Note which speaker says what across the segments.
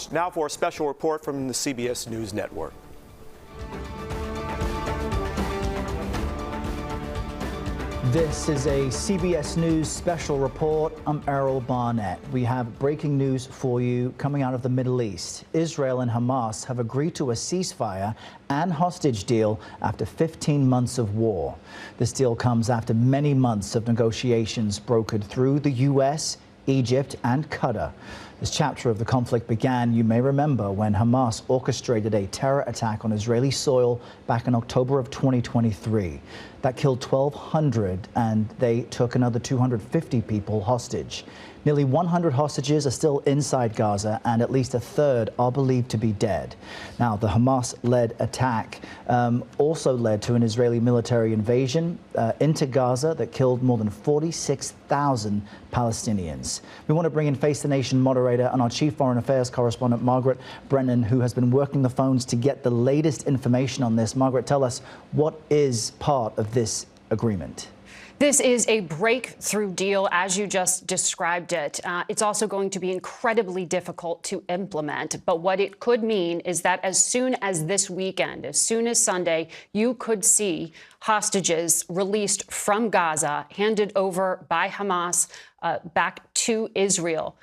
Speaker 1: Hamas. Now for a special report from the CBS News Network.
Speaker 2: This is a CBS News special report. I'm Errol Barnett. We have breaking news for you coming out of the Middle East. Israel and Hamas have agreed to a ceasefire and hostage deal after 15 months of war. This deal comes after many months of negotiations brokered through the U.S., Egypt and Qatar. This chapter of the conflict began, you may remember, when Hamas orchestrated a terror attack on Israeli soil back in October of 2023. That killed 1,200 and they took another 250 people hostage. Nearly 100 hostages are still inside Gaza and at least a third are believed to be dead. Now, the Hamas-led attack also led to an Israeli military invasion into Gaza that killed more than 46,000 Palestinians. We want to bring in Face the Nation moderator and our chief foreign affairs correspondent, Margaret Brennan, who has been working the phones to get the latest information on this. Margaret, tell us, what is part of this agreement?
Speaker 3: This is a breakthrough deal, as you just described it. It's also going to be incredibly difficult to implement. But what it could mean is that as soon as this weekend, as soon as Sunday, you could see hostages released from Gaza, handed over by Hamas back to Israel.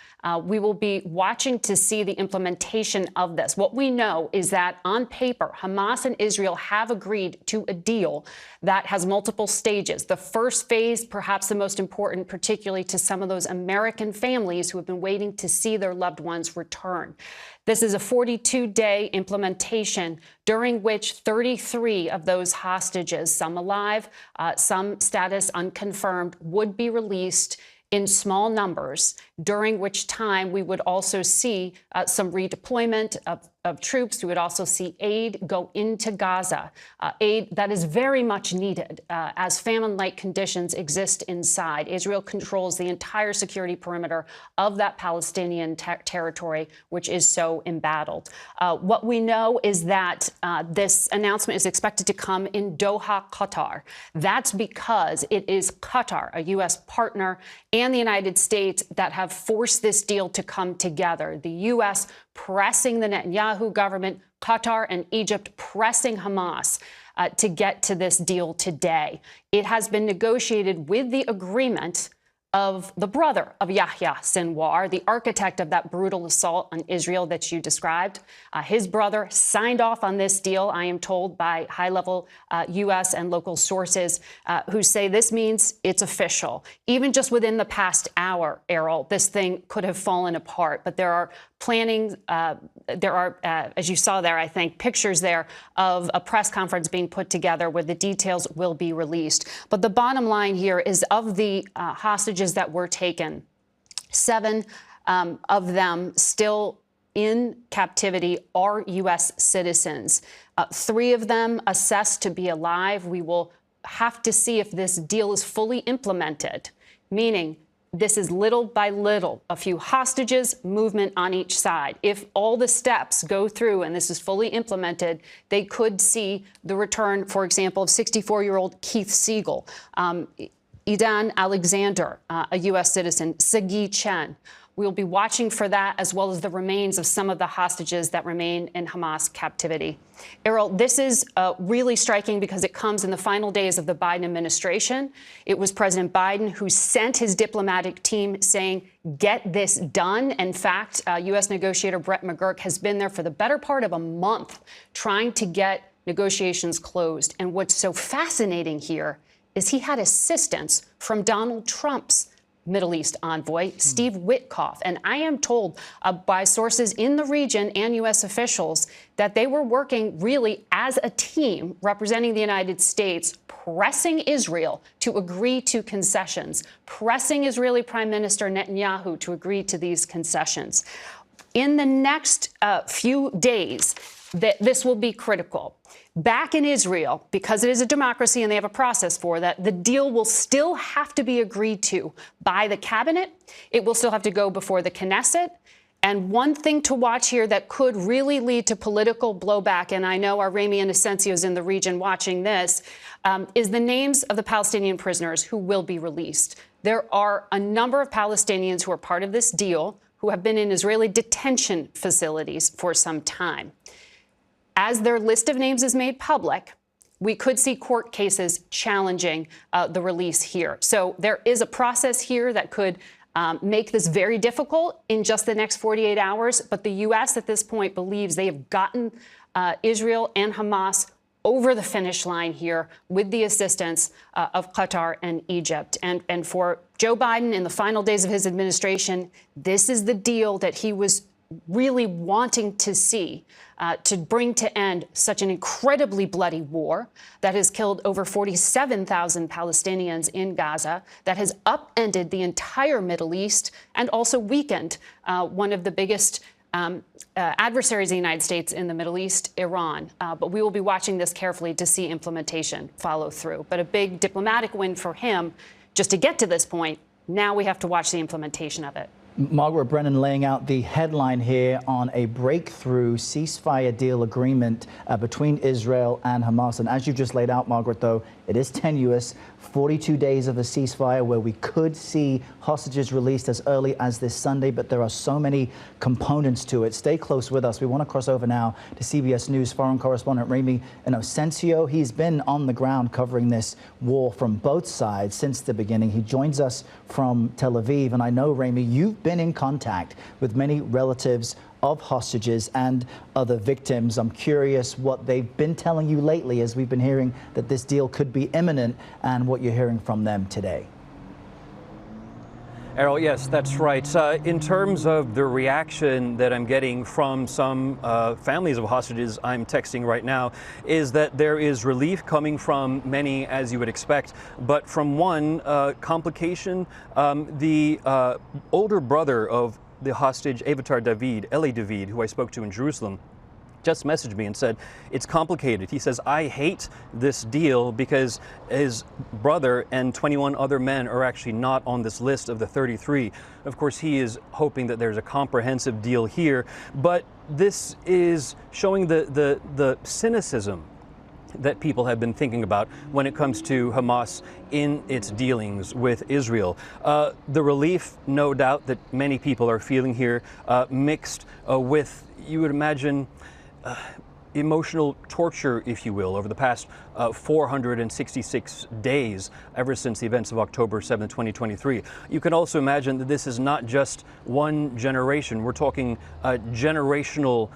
Speaker 3: We will be watching to see the implementation of this. What we know is that on paper, Hamas and Israel have agreed to a deal that has multiple stages. The first phase, perhaps the most important, particularly to some of those American families who have been waiting to see their loved ones return. This is a 42-day implementation during which 33 of those hostages, some alive, some status unconfirmed, would be released in small numbers, during which time we would also see some redeployment of troops. We would also see aid go into Gaza, aid that is very much needed as famine-like conditions exist inside. Israel controls the entire security perimeter of that Palestinian territory, which is so embattled. What we know is that this announcement is expected to come in Doha, Qatar. That's because it is Qatar, a U.S. partner, and the United States that have forced this deal to come together. The U.S. pressing the Netanyahu government, Qatar and Egypt pressing Hamas to get to this deal today. It has been negotiated with the agreement of the brother of Yahya Sinwar, the architect of that brutal assault on Israel that you described. His brother signed off on this deal, I am told, by high-level U.S. and local sources who say this means it's official. Even just within the past hour, Errol, this thing could have fallen apart. But there are planning, as you saw there, I think, pictures there of a press conference being put together where the details will be released. But the bottom line here is of the hostages that were taken, 7 of them still in captivity are U.S. citizens. 3 of them assessed to be alive. We will have to see if this deal is fully implemented, meaning this is little by little, a few hostages, movement on each side. If all the steps go through and this is fully implemented, they could see the return, for example, of 64-year-old Keith Siegel, Idan Alexander, a U.S. citizen, Sagi Chen. We'll be watching for that, as well as the remains of some of the hostages that remain in Hamas captivity. Errol, this is really striking because it comes in the final days of the Biden administration. It was President Biden who sent his diplomatic team saying, get this done. In fact, U.S. negotiator Brett McGurk has been there for the better part of a month trying to get negotiations closed. And what's so fascinating here is he had assistance from Donald Trump's Middle East envoy, Steve Witkoff. And I am told by sources in the region and U.S. officials that they were working really as a team representing the United States, pressing Israel to agree to concessions, pressing Israeli Prime Minister Netanyahu to agree to these concessions. In the next few days, this will be critical. Back in Israel, because it is a democracy and they have a process for that, the deal will still have to be agreed to by the cabinet. It will still have to go before the Knesset. And one thing to watch here that could really lead to political blowback, and I know our Rami Inocencio is in the region watching this, is the names of the Palestinian prisoners who will be released. There are a number of Palestinians who are part of this deal who have been in Israeli detention facilities for some time. As their list of names is made public, we could see court cases challenging the release here. So there is a process here that could make this very difficult in just the next 48 hours. But the U.S. at this point believes they have gotten Israel and Hamas over the finish line here with the assistance of Qatar and Egypt. And for Joe Biden in the final days of his administration, this is the deal that he was really wanting to see to bring to end such an incredibly bloody war that has killed over 47,000 Palestinians in Gaza, that has upended the entire Middle East and also weakened one of the biggest adversaries of the United States in the Middle East, Iran. But we will be watching this carefully to see implementation follow through. But a big diplomatic win for him just to get to this point. Now we have to watch the implementation of it.
Speaker 2: Margaret Brennan laying out the headline here on a breakthrough ceasefire deal agreement between Israel and Hamas. And as you just laid out, Margaret, though, it is tenuous. 42 days of a ceasefire where we could see hostages released as early as this Sunday, but there are so many components to it. Stay close with us. We want to cross over now to CBS News foreign correspondent Ramy Inocencio. He's been on the ground covering this war from both sides since the beginning. He joins us from Tel Aviv. And I know, Ramy, you've been in contact with many relatives of hostages and other victims. I'm curious what they've been telling you lately, as we've been hearing that this deal could be imminent, and what you're hearing from them today.
Speaker 4: Errol, yes, that's right. In terms of the reaction that I'm getting from some families of hostages I'm texting right now, is that there is relief coming from many, as you would expect. But from one complication, the older brother of the hostage, Avitar David, Eli David, who I spoke to in Jerusalem, just messaged me and said, it's complicated. He says, I hate this deal because his brother and 21 other men are actually not on this list of the 33. Of course, he is hoping that there's a comprehensive deal here, but this is showing the cynicism that people have been thinking about when it comes to Hamas in its dealings with Israel. The relief, no doubt, that many people are feeling here, mixed with, you would imagine, emotional torture, if you will, over the past 466 days, ever since the events of October 7, 2023. You can also imagine that this is not just one generation. We're talking generational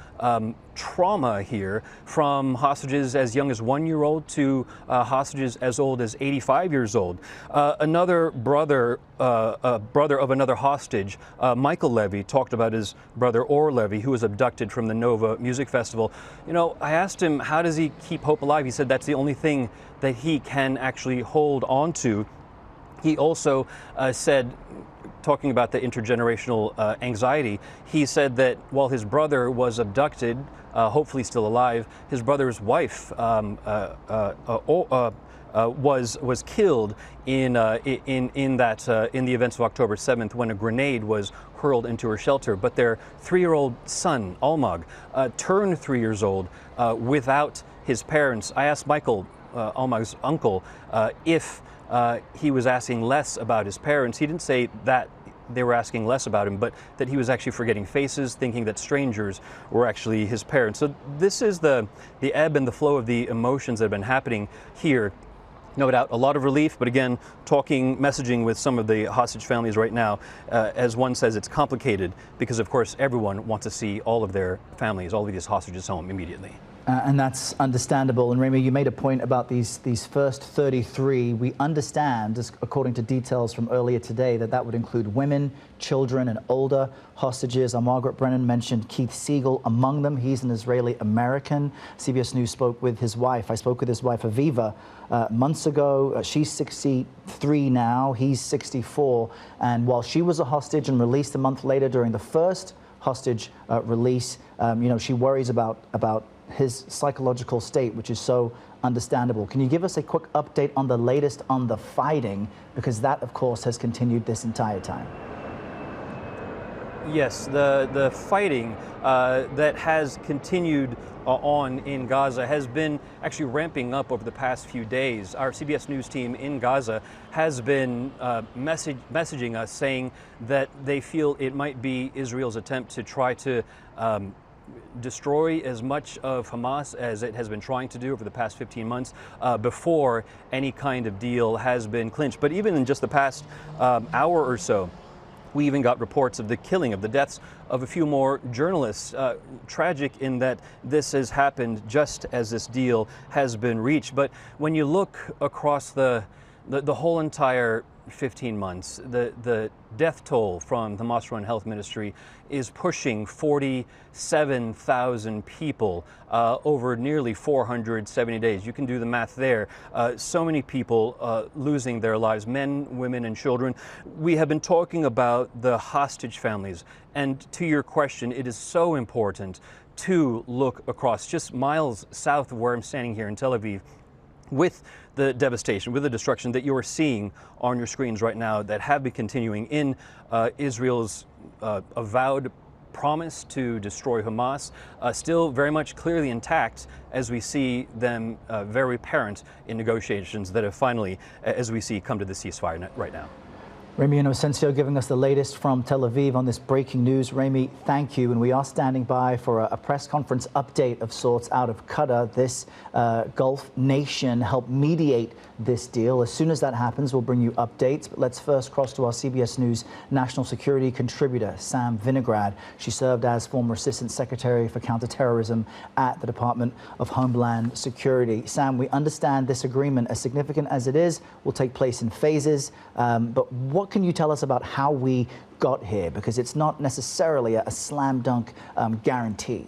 Speaker 4: trauma here, from hostages as young as 1-year-old to hostages as old as 85 years old. Another brother of another hostage, Michael Levy, talked about his brother Or Levy, who was abducted from the Nova Music Festival. You know, I asked him, how does he keep hope alive? He said that's the only thing that he can actually hold on to. He also said, talking about the intergenerational anxiety, he said that while his brother was abducted, hopefully still alive, his brother's wife was killed in the events of October 7th, when a grenade was hurled into her shelter. But their 3-year-old son, Almog, turned 3 years old without his parents. I asked Michael, Almog's uncle, if he was asking less about his parents. He didn't say that they were asking less about him, but that he was actually forgetting faces, thinking that strangers were actually his parents. So this is the ebb and the flow of the emotions that have been happening here. No doubt a lot of relief, but again, messaging with some of the hostage families right now, as one says, it's complicated because, of course, everyone wants to see all of their families, all of these hostages home immediately.
Speaker 2: And that's understandable. And Ramy, you made a point about these first 33. We understand, according to details from earlier today, that would include women, children, and older hostages. Margaret Brennan mentioned Keith Siegel among them. He's an Israeli American. CBS News spoke with his wife. I spoke with his wife, Aviva, months ago. She's 63 now. He's 64. And while she was a hostage and released a month later during the first hostage release, she worries about his psychological state, which is so understandable. Can you give us a quick update on the latest on the fighting? Because that, of course, has continued this entire time.
Speaker 4: Yes, the fighting that has continued on in Gaza has been actually ramping up over the past few days. Our CBS News team in Gaza has been messaging us saying that they feel it might be Israel's attempt to try to destroy as much of Hamas as it has been trying to do over the past 15 months before any kind of deal has been clinched. But even in just the past hour or so, we even got reports of the killing, of the deaths of a few more journalists. Tragic in that this has happened just as this deal has been reached. But when you look across the whole entire 15 months, the death toll from the Hamas-run health ministry is pushing 47,000 people over nearly 470 days. You can do the math there. So many people losing their lives, men, women, and children. We have been talking about the hostage families. And to your question, it is so important to look across just miles south of where I'm standing here in Tel Aviv, with the devastation, with the destruction that you are seeing on your screens right now that have been continuing in Israel's avowed promise to destroy Hamas, still very much clearly intact as we see them very apparent in negotiations that have finally, as we see, come to the ceasefire right now.
Speaker 2: Remy Inocencio giving us the latest from Tel Aviv on this breaking news. Remy, thank you. And we are standing by for a press conference update of sorts out of Qatar. This Gulf nation helped mediate this deal. As soon as that happens, we'll bring you updates. But let's first cross to our CBS News national security contributor, Sam Vinograd. She served as former Assistant Secretary for Counterterrorism at the Department of Homeland Security. Sam, we understand this agreement, as significant as it is, will take place in phases. But what can you tell us about how we got here? Because it's not necessarily a slam dunk guarantee.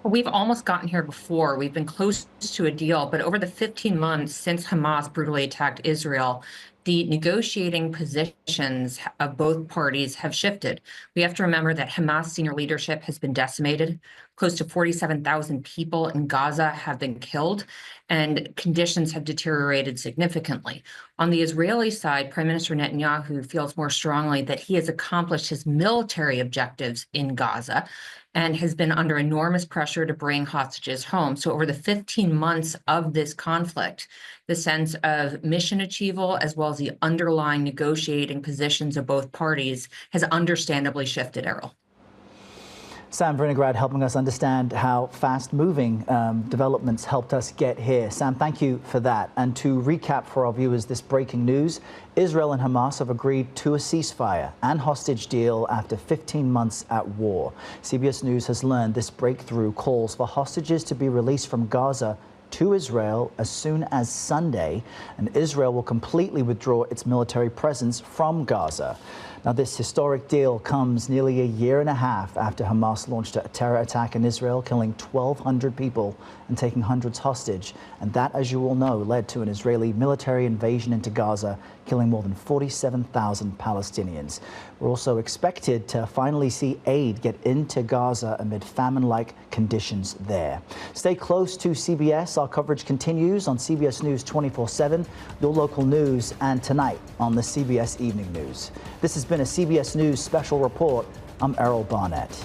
Speaker 5: We've almost gotten here before. We've been close to a deal, but over the 15 months since Hamas brutally attacked Israel, the negotiating positions of both parties have shifted. We have to remember that Hamas senior leadership has been decimated. Close to 47,000 people in Gaza have been killed, and conditions have deteriorated significantly. On the Israeli side, Prime Minister Netanyahu feels more strongly that he has accomplished his military objectives in Gaza and has been under enormous pressure to bring hostages home. So over the 15 months of this conflict, the sense of mission achievable as well as the underlying negotiating positions of both parties has understandably shifted, Errol.
Speaker 2: Sam Vinograd helping us understand how fast-moving developments helped us get here. Sam, thank you for that. And to recap for our viewers this breaking news, Israel and Hamas have agreed to a ceasefire and hostage deal after 15 months at war. CBS News has learned this breakthrough calls for hostages to be released from Gaza to Israel as soon as Sunday, and Israel will completely withdraw its military presence from Gaza. Now, this historic deal comes nearly a year and a half after Hamas launched a terror attack in Israel, killing 1,200 people and taking hundreds hostage. And that, as you all know, led to an Israeli military invasion into Gaza, killing more than 47,000 Palestinians. We're also expected to finally see aid get into Gaza amid famine-like conditions there. Stay close to CBS. Our coverage continues on CBS News 24/7, your local news, and tonight on the CBS Evening News. This has been a CBS News special report. I'm Errol Barnett.